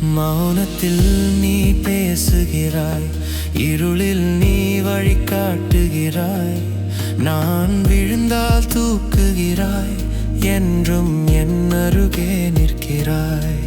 மௌனத்தில் நீ பேசுகிறாய், இருளில் நீ வழிகாட்டுகிறாய். நான் விழுந்தால் தூக்குகிறாய், என்றும் என் அருகே நிற்கிறாய்.